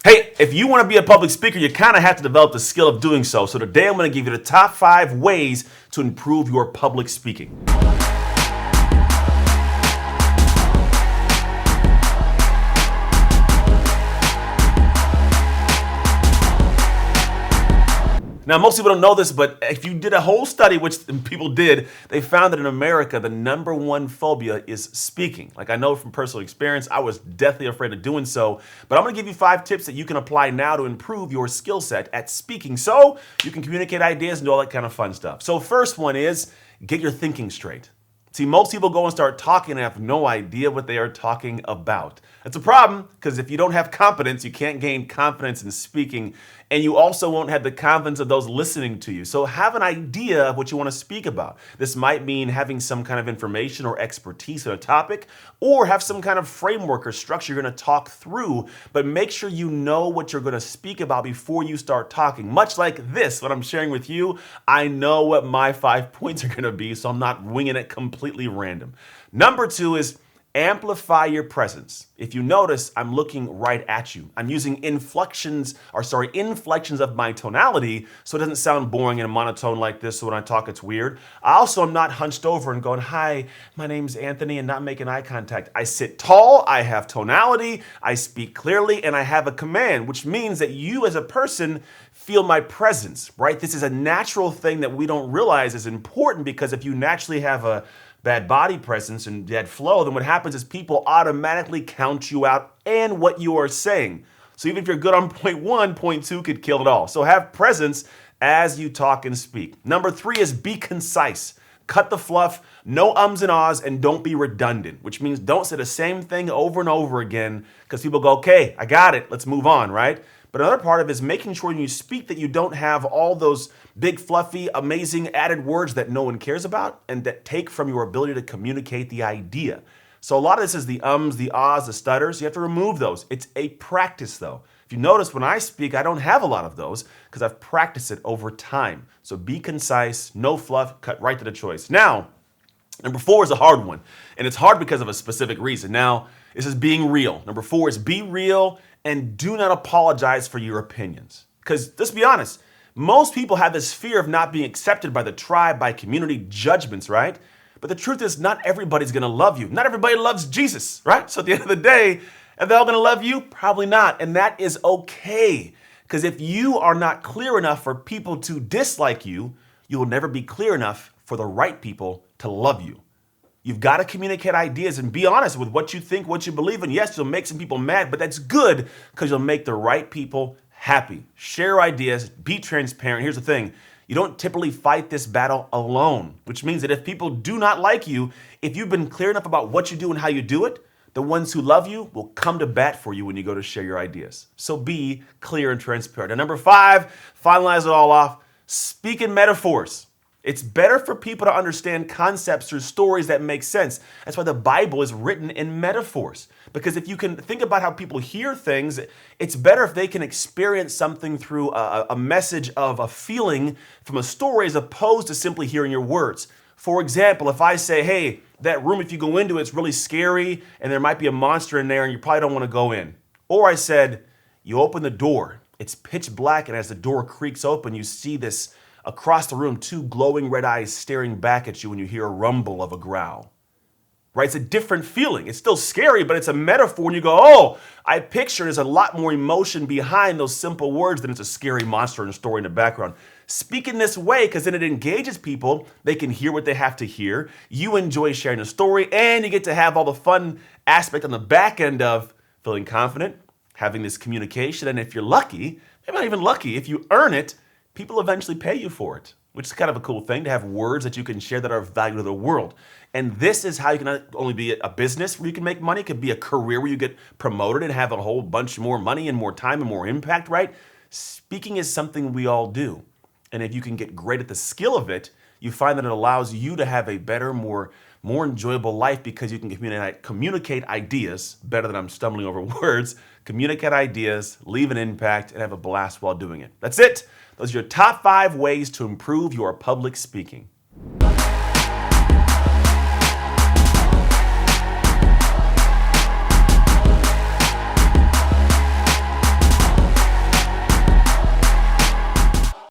Hey, if you want to be a public speaker, you kind of have to develop the skill of doing so. So today I'm going to give you the top 5 ways to improve your public speaking. Now, most people don't know this, but if you did a whole study, which people did, they found that in America, the #1 phobia is speaking. Like, I know from personal experience, I was deathly afraid of doing so, but I'm gonna give you 5 tips that you can apply now to improve your skill set at speaking so you can communicate ideas and do all that kind of fun stuff. So first one is get your thinking straight. See, most people go and start talking and have no idea what they are talking about. That's a problem because if you don't have confidence, you can't gain confidence in speaking, and you also won't have the confidence of those listening to you. So have an idea of what you want to speak about. This might mean having some kind of information or expertise on a topic, or have some kind of framework or structure you're going to talk through, but make sure you know what you're going to speak about before you start talking. Much like this, what I'm sharing with you, I know what my 5 points are going to be, so I'm not winging it completely random. Number 2 is amplify your presence. If you notice, I'm looking right at you. I'm using inflections of my tonality so it doesn't sound boring and monotone like this, so when I talk it's weird. I also am not hunched over and going, "Hi, my name's Anthony," and not making eye contact. I sit tall, I have tonality, I speak clearly, and I have a command, which means that you as a person feel my presence, right? This is a natural thing that we don't realize is important, because if you naturally have a bad body presence and bad flow, then what happens is people automatically count you out and what you are saying. So even if you're good on point 1, point 2 could kill it all. So have presence as you talk and speak. Number 3 is be concise. Cut the fluff, no ums and ahs, and don't be redundant, which means don't say the same thing over and over again because people go, "Okay, I got it, let's move on," right? But another part of it is making sure when you speak that you don't have all those big, fluffy, amazing added words that no one cares about and that take from your ability to communicate the idea. So a lot of this is the ums, the ahs, the stutters. You have to remove those. It's a practice though. If you notice when I speak, I don't have a lot of those because I've practiced it over time. So be concise, no fluff, cut right to the choice. Now, number 4 is a hard one, and it's hard because of a specific reason. Now, this is being real. Number 4 is be real and do not apologize for your opinions. Because let's be honest, most people have this fear of not being accepted by the tribe, by community judgments, right? But the truth is not everybody's gonna love you. Not everybody loves Jesus, right? So at the end of the day, are they all gonna love you? Probably not, and that is okay. Because if you are not clear enough for people to dislike you, you will never be clear enough for the right people to love you. You've got to communicate ideas and be honest with what you think, what you believe in. Yes, you'll make some people mad, but that's good because you'll make the right people happy. Share ideas, be transparent. Here's the thing. You don't typically fight this battle alone, which means that if people do not like you, if you've been clear enough about what you do and how you do it, the ones who love you will come to bat for you when you go to share your ideas. So be clear and transparent. And number 5, finalize it all off, speak in metaphors. It's better for people to understand concepts or stories that make sense. That's why the Bible is written in metaphors. Because if you can think about how people hear things, it's better if they can experience something through a message of a feeling from a story as opposed to simply hearing your words. For example, if I say, "Hey, that room, if you go into it, it's really scary and there might be a monster in there and you probably don't want to go in." Or I said, "You open the door, it's pitch black, and as the door creaks open, you see this across the room, 2 glowing red eyes staring back at you when you hear a rumble of a growl." Right? It's a different feeling. It's still scary, but it's a metaphor. And you go, "Oh, I picture there's a lot more emotion behind those simple words than it's a scary monster and a story in the background." Speak in this way because then it engages people. They can hear what they have to hear. You enjoy sharing the story, and you get to have all the fun aspect on the back end of feeling confident, having this communication. And if you're lucky, maybe not even lucky, if you earn it, people eventually pay you for it, which is kind of a cool thing to have words that you can share that are of value to the world. And this is how you can not only be a business where you can make money, it could be a career where you get promoted and have a whole bunch more money and more time and more impact, right? Speaking is something we all do. And if you can get great at the skill of it, you find that it allows you to have a better, more enjoyable life because you can communicate ideas better than I'm stumbling over words, communicate ideas, leave an impact, and have a blast while doing it. That's it. Those are your top 5 ways to improve your public speaking.